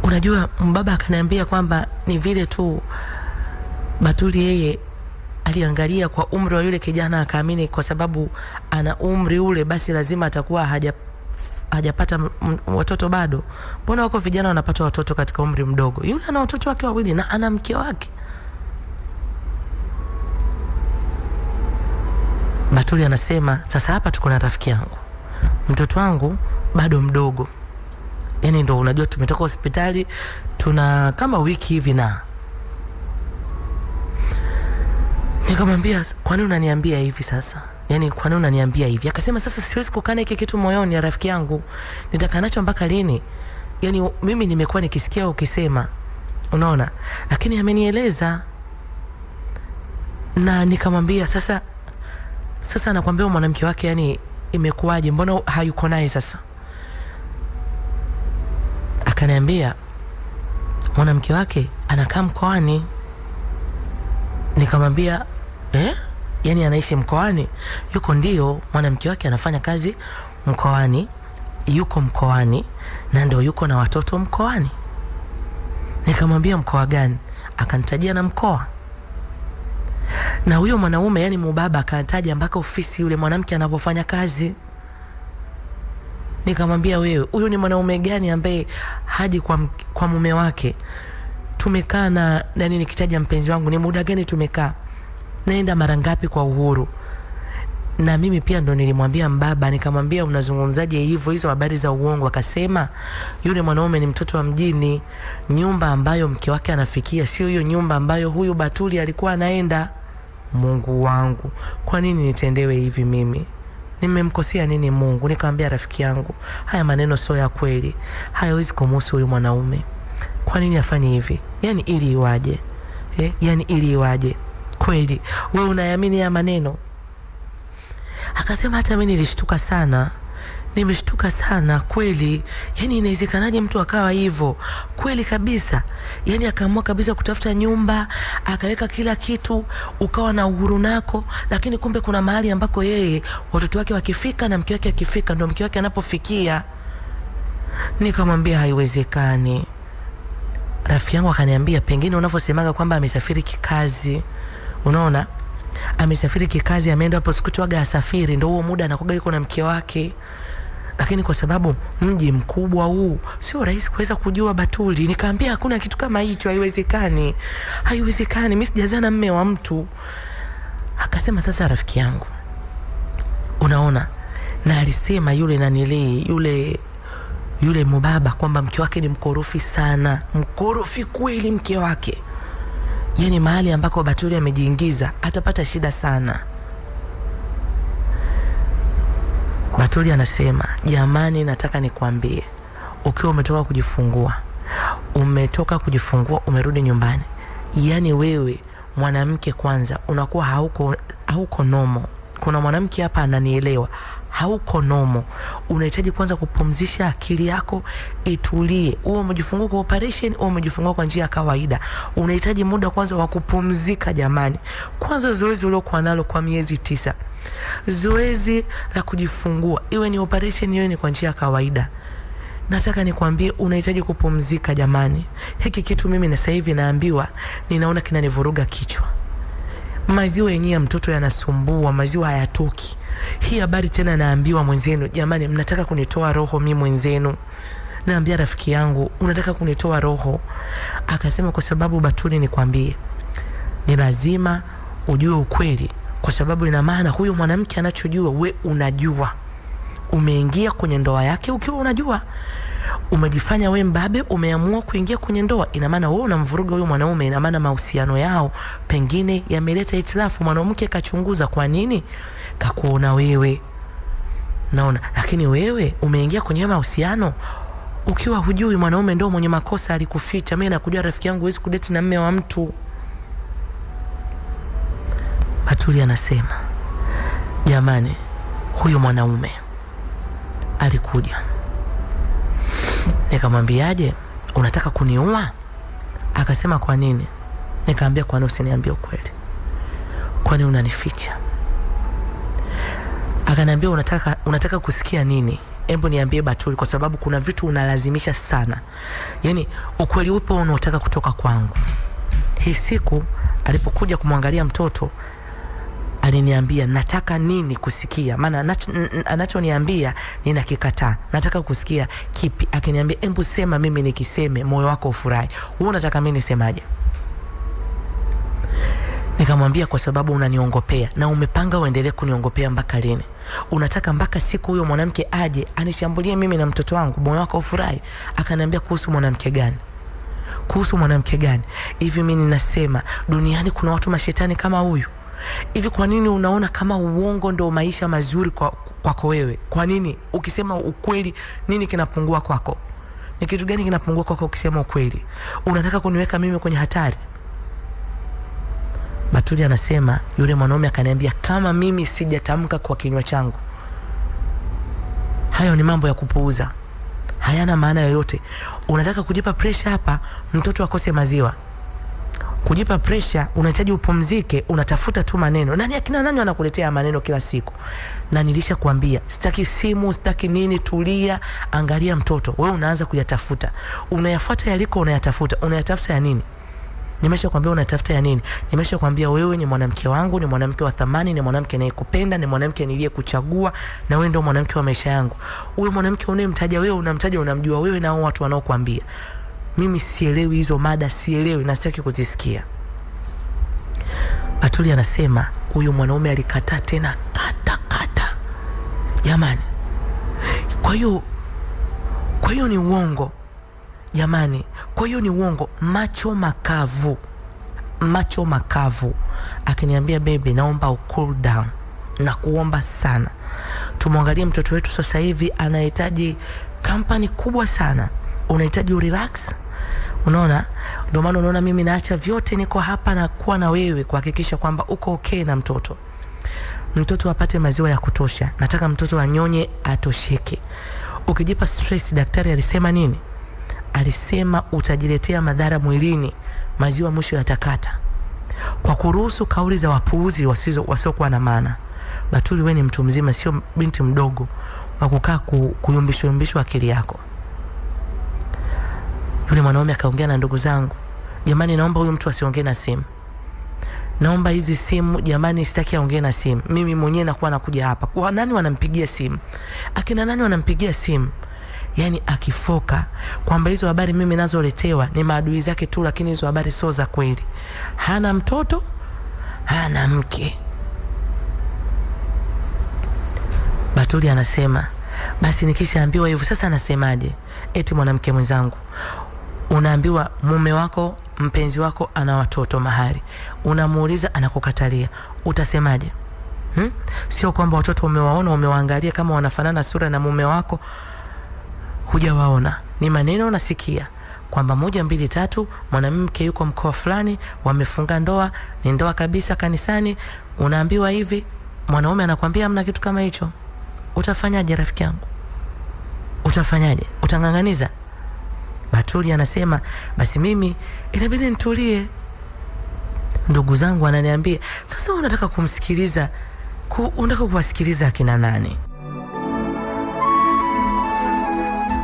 Unajua mbaba akaniambia kwamba ni vile tu Batuli yeye aliangalia kwa umri wa yule kijana, akaamini kwa sababu ana umri ule basi lazima atakuwa hajapata watoto bado. Mbona wako vijana wanapata watoto katika umri mdogo? Yule ana watoto wake wawili na ana mke wake. Batuli anasema sasa hapa tuko na rafiki yangu, mtoto wangu bado mdogo, yani ndo unajua tumetoka hospitali tuna kama wiki hivi. Na nikamwambia kwa nini unaniambia hivi sasa? Yani kwa nini unaniambia hivi? Akasema sasa siwezi kukana hiki kitu moyoni ya rafiki yangu, nitakaa nacho mpaka lini? Yani mimi nimekuwa nikisikia ukisema, unaona, lakini amenieleza. Na nikamwambia sasa anakuambia mwanamke wake yani imekuwaje, mbona hayuko naye sasa? Akaniambia mwanamke wake anakaa mkoani. Nikamwambia yani anaishi mkoani? Yuko ndio, mwanamke wake anafanya kazi mkoani, yuko mkoani na ndio yuko na watoto mkoani. Nikamwambia mkoa gani? Akanitajia na mkoa. Na huyo mwanaume yani mbaba akanitaja mpaka ofisi yule mwanamke anapofanya kazi. Nikamwambia wewe, huyu ni mwanaume gani ambaye haji kwa mume wake? Tumekaa na nini, nikitaja mpenzi wangu ni muda gani tumekaa? Naenda mara ngapi kwa uhuru? Na mimi pia ndo nilimwambia mbaba, nikamwambia unazungumzaje hivyo, hizo habari za uongo? Akasema yule mwanaume ni mtoto wa mjini, nyumba ambayo mke wake anafikia sio hiyo nyumba ambayo huyu Batuli alikuwa anaenda. Mungu wangu, kwa nini nitendewe hivi mimi? Nimemkosea nini Mungu? Nikamwambia rafiki yangu, haya maneno sio ya kweli, hayawezi kumhusu huyu mwanaume. Kwa nini afanye hivi? Yani ili iwaje? Yani ili iwaje? Kweli wewe unaamini ya maneno? Akasema hata mimi nilishtuka sana. Nimeshtuka sana kweli. Yani inawezekanaje mtu akawa hivyo? Kweli kabisa. Yani akaamua kabisa kutafuta nyumba, akaweka kila kitu, ukawa na uhuru nako, lakini kumbe kuna mahali ambako yeye watoto wake wakifika na mke wake akifika ndio mke wake anapofikia. Nikamwambia haiwezekani. Rafiki yangu akaniambia pengine unavyosemaga kwamba amesafiri kikazi. Unaona? Amesafiri kikazi, ameenda hapo siku tuaga asafiri, ndio huo muda anakuga yuko na mke wake. lakini kwa sababu mji mkubwa huu sio rahisi kuweza kujua Batuli. Nikaambia hakuna kitu kama hicho, haiwezekani. Haiwezekani, mimi sijazana mme wa mtu. Akasema sasa rafiki yangu, unaona, na alisema yule nanili yule mubaba kwamba mke wake ni mkorofi sana, mkorofi kweli mke wake. Yani mahali ambako Batuli amejiingiza atapata shida sana. Batuli anasema, jamani, nataka nikwambie, ukiwa umetoka kujifungua, umerudi nyumbani, yani wewe mwanamke kwanza unakuwa hauko nomo. Kuna mwanamke hapa ananielewa, hauko nomo. Unahitaji kwanza kupumzisha akili yako itulie. Uwe umejifungua kwa operation, uwe umejifungua kwa njia ya kawaida, unahitaji muda kwanza wa kupumzika jamani. Kwanza zoezi uliokuwa nalo kwa miezi 9, zoezi la kujifungua, iwe ni operation iwe ni kwa njia ya kawaida, nataka nikwambie unahitaji kupumzika jamani. Hiki kitu mimi na sasa hivi naambiwa, ninaona kinanivuruga kichwa. Maziwa yenyewe ya mtoto yanasumbua, maziwa hayatoki. Hii habari tena naambiwa mwenzenu, jamani, mnataka kunitoa roho mimi mwenzenu. Naambia rafiki yangu, unataka kunitoa roho? Akasema, kwa sababu Batuli, nikwambie, ni lazima ujue ukweli, kwa sababu ina maana huyo mwanamke anachojua we unajua. Umeingia kwenye ndoa yake ukiwa unajua. Umejifanya we mbabe, umeamua kuingia kwenye ndoa. Ina maana wewe unamvuruga huyo mwanaume, ina maana mahusiano yao pengine yameleta itilafu. Mwanamke kachunguza, kwa nini? Kakuona wewe. Naona, lakini wewe umeingia kwenye mahusiano ukiwa hujui mwanaume ndio mwenye makosa, alikuficha. Mimi nakujua rafiki yangu, huwezi kudate na mume wa mtu. Batuli anasema, jamani, huyo mwanaume alikuja. Nikamwambiaje, unataka kuniua? Akasema, kwa nini? Nikamwambia, kwa nini usiniambie ukweli? Kwa nini unanificha? Akaniambia, unataka kusikia nini? Hebu niambie Batuli, kwa sababu kuna vitu unalazimisha sana. Yani ukweli upo unaotaka kutoka kwangu. Hii siku alipokuja kumwangalia mtoto, aliniambia nataka nini kusikia, maana anachoniambia ninakikataa. Nataka kusikia kipi? Akiniambia, hebu sema mimi nikiseme moyo wako ufurahi. Wewe unataka mimi nisemaje? Nikamwambia, kwa sababu unaniongopea na umepanga uendelee kuniongopea mpaka lini? Unataka mpaka siku huyo mwanamke aje anishambulie mimi na mtoto wangu moyo wako ufurahi? Akaniambia, kuhusu mwanamke gani? Kuhusu mwanamke gani? Hivi mimi ninasema duniani kuna watu mashetani kama huyu? Hivi kwa nini unaona kama uongo ndio maisha mazuri kwako wewe? Kwa nini ukisema ukweli nini kinapungua kwako? Ni kitu gani kinapungua kwako ukisema ukweli? Unataka kuniweka mimi kwenye hatari? Batuli anasema, yule mwanaume akaniambia, kama mimi sijatamka kwa kinywa changu, hayo ni mambo ya kupuuza, hayana maana yoyote. Unataka kujipa pressure hapa mtoto akose maziwa. Kujipa pressure, unahitaji upumzike, unatafuta tu maneno. Akina nani wanakuletea maneno kila siku? Na nilishakwambia, sitaki simu, sitaki nini, tulia, angalia mtoto. Wewe unaanza kuyatafuta. Unayafuata yaliko, unayatafuta ya nini? Nimeshakwambia unatafuta ya nini? Nimeshakwambia wewe ni mwanamke wangu, ni mwanamke wa thamani, ni mwanamke ninayekupenda, ni mwanamke niliyekuchagua, na wewe ndio mwanamke wa maisha yangu. Wewe mwanamke unayemtaja wewe, unamtaja, unamjua wewe na watu wanaokuambia. Mimi sielewi hizo mada, sielewi na sitaki kuzisikia. Batuli anasema, huyo mwanaume alikataa tena kata. Jamani, kwa hiyo ni uongo. Jamani, kwa hiyo ni uongo. Macho makavu. Akiniambia, baby, naomba cool down, na kuomba sana. Tumwangalie mtoto wetu sasa hivi anahitaji company kubwa sana. Unahitaji relax. Unaona? Ndio maana unaona mimi naacha vyote, niko hapa na kuwa na wewe kuhakikisha kwamba uko okay na mtoto. Mtoto apate maziwa ya kutosha. Nataka mtoto anyonye atosheke. Ukijipa stress, daktari alisema nini? Alisema utajiletea madhara mwilini, maziwa mwisho yatakata. Kwa kuruhusu kauli za wapuuzi wasiokuwa na maana. Batuli, wewe ni mtu mzima, sio binti mdogo wa kukaa kuyumbishwa akili yako. Yule mwanaume akaongea na ndugu zangu, jamani, naomba huyu mtu asiongee na simu. naomba hizi simu jamani, sitaki aongee na simu, mimi mwenyewe nakuwa nakuja hapa. Kwa nani wanampigia simu? Akina nani wanampigia simu? Yani akifoka kwamba hizo habari mimi nazoletewa ni maadui zake tu, lakini hizo habari sio za kweli. Hana mtoto, hana mke. Batuli anasema basi nikishaambiwa hivyo sasa nasemaje? Eti mwanamke mwenzangu, unaambiwa mume wako, mpenzi wako ana watoto mahali, unamuuliza anakukatalia, utasemaje? Sio kwamba watoto umewaona, umewaangalia kama wanafanana sura na mume wako, hujawaona. Ni maneno unasikia kwamba 1 2 3 mwanamke yuko mkoa fulani, wamefunga ndoa, ni ndoa kabisa kanisani, unaambiwa hivi, mwanaume anakuambia hamna kitu kama hicho. Utafanyaje rafiki yangu? Utafanyaje? Utanganganiza? Batuli anasema basi mimi inabidi nitulie. Ndugu zangu wananiambia, sasa unataka kumsikiliza, unataka kuwasikiliza akina nani?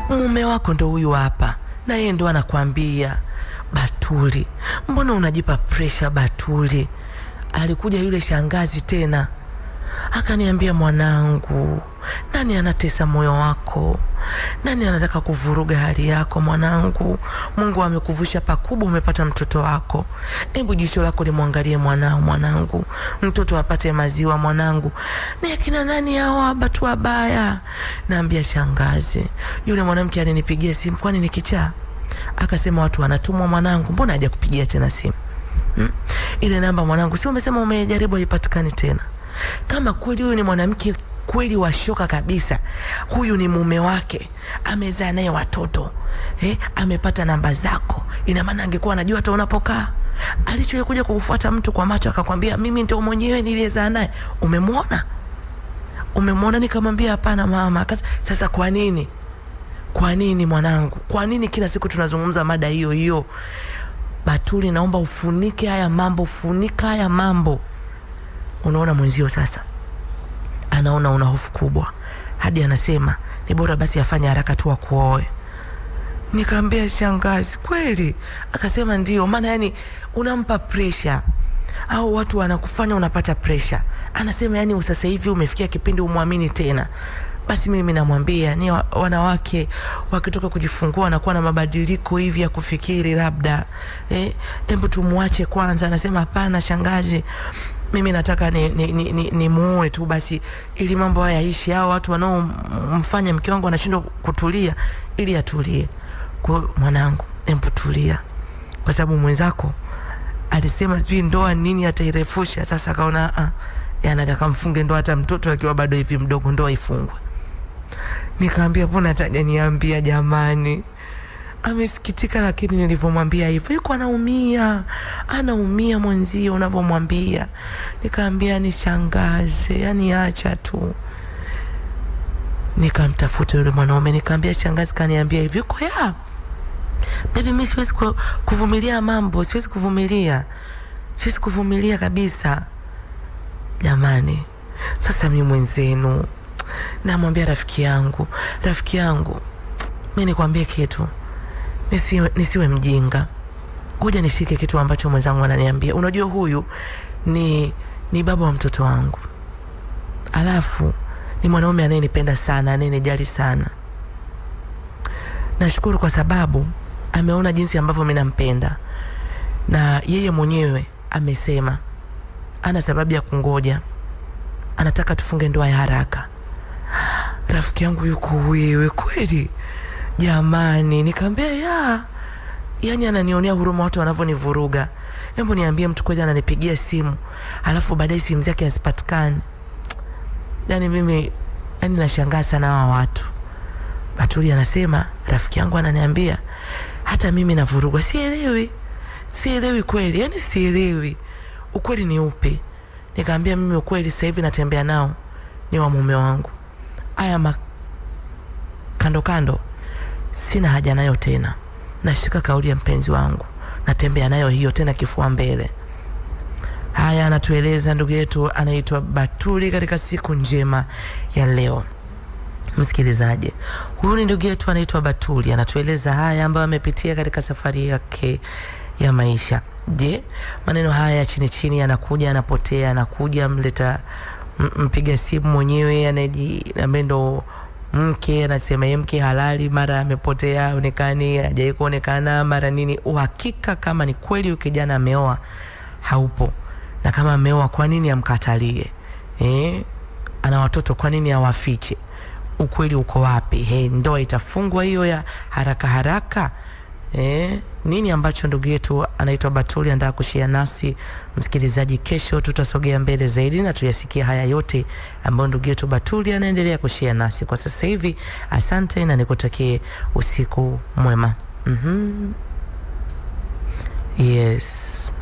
Mume wako ndo huyu hapa, na yeye ndo anakuambia Batuli, mbona unajipa pressure Batuli? Alikuja yule shangazi tena akaniambia, mwanangu, nani anatesa moyo wako? Nani anataka kuvuruga hali yako mwanangu? Mungu amekuvusha pakubwa, umepata mtoto wako. Hebu jicho lako limwangalie mwanangu. Mtoto apate maziwa mwanangu. Ni akina nani hao watu wabaya? Naambia shangazi, yule mwanamke alinipigia simu, kwani ni kichaa? Akasema watu wanatumwa mwanangu, mbona haja kupigia tena simu? Ile namba mwanangu, si umesema umejaribu haipatikani tena? Kama kweli huyu ni mwanamke kweli washoka kabisa, huyu ni mume wake, amezaa naye watoto, amepata namba zako, ina maana angekuwa anajua hata unapokaa. Alichokuja kuja kukufuata mtu kwa macho akakwambia mimi ndio mwenyewe niliyezaa naye, umemwona? Nikamwambia hapana mama. Sasa kwa nini mwanangu? Kwa nini kila siku tunazungumza mada hiyo hiyo? Batuli, naomba ufunike haya mambo, funika haya mambo. Unaona mwenzio sasa anaona una hofu kubwa, hadi anasema ni bora basi afanye haraka tu akuoe. Nikamwambia shangazi, kweli? Akasema ndio, maana yani unampa pressure, au watu wanakufanya unapata pressure. Anasema yani sasa hivi umefikia kipindi umwamini tena. Basi mimi namwambia ni wanawake wakitoka kujifungua na kuwa na mabadiliko hivi ya kufikiri labda, hebu tumuache kwanza. Anasema hapana shangazi, mimi nataka ni muoe tu basi ili mambo haya yaishi. Hao watu wanaomfanya mke wangu anashindwa kutulia ili atulie. Kwa mwanangu, hebu tulia, kwa sababu mwenzako alisema sijui ndoa nini atairefusha. Sasa akaona anataka mfunge ndoa hata mtoto akiwa bado hivi mdogo ndoa ifungwe. Nikamwambia mbona hatajaniambia jamani? Amesikitika, lakini nilivyomwambia hivyo yuko anaumia mwenzio unavyomwambia. Nikamwambia ni shangaze, yani acha tu. Nikamtafuta yule mwanaume, nikamwambia shangazi kaniambia hivi. Yuko baby, mimi siwezi kuvumilia mambo, siwezi kuvumilia kabisa. Jamani, sasa mimi mwenzenu namwambia rafiki yangu, mimi nikwambie kitu, nisiwe mjinga. Ngoja nishike kitu ambacho mwenzangu ananiambia. Unajua huyu ni baba wa mtoto wangu, alafu ni mwanaume anayenipenda sana, anayenijali sana. Nashukuru kwa sababu ameona jinsi ambavyo mimi nampenda, na yeye mwenyewe amesema ana sababu ya kungoja, anataka tufunge ndoa ya haraka. Rafiki yangu yuko wewe kweli jamani? Nikamwambia yani ananionea huruma watu wanavyonivuruga. Hebu niambie mtu kweli ananipigia simu alafu baadaye simu zake hazipatikani. Yani mimi nashangaa sana hawa watu. Batuli anasema rafiki yangu ananiambia hata mimi navurugwa, sielewi kweli, yani sielewi ukweli ni upi. Nikamwambia mimi ukweli sasa hivi natembea nao ni wa mume wangu, haya kando sina haja nayo tena. Nashika kauli ya mpenzi wangu, natembea nayo hiyo tena kifua mbele. Haya anatueleza ndugu yetu anaitwa Batuli katika siku njema ya leo. Msikilizaji, huyu ni ndugu yetu anaitwa Batuli, anatueleza haya ambayo amepitia katika safari yake ya maisha. Je, maneno haya chini chini yanakuja yanapotea, yanakuja mleta mpiga simu mwenyewe ambaye ndo mke anasema yeye mke halali, mara amepotea, onekani, hajawahi kuonekana, mara nini. Uhakika kama ni kweli huyu kijana ameoa haupo, na kama ameoa kwa nini amkatalie? Ana watoto, kwa nini awafiche? Ukweli uko wapi? Ndoa itafungwa hiyo ya haraka haraka? Nini ambacho ndugu yetu anaitwa Batuli anataka kushare nasi msikilizaji? Kesho tutasogea mbele zaidi na tuyasikia haya yote ambayo ndugu yetu Batuli anaendelea kushare nasi. Kwa sasa hivi asante na nikutakie usiku mwema. Yes.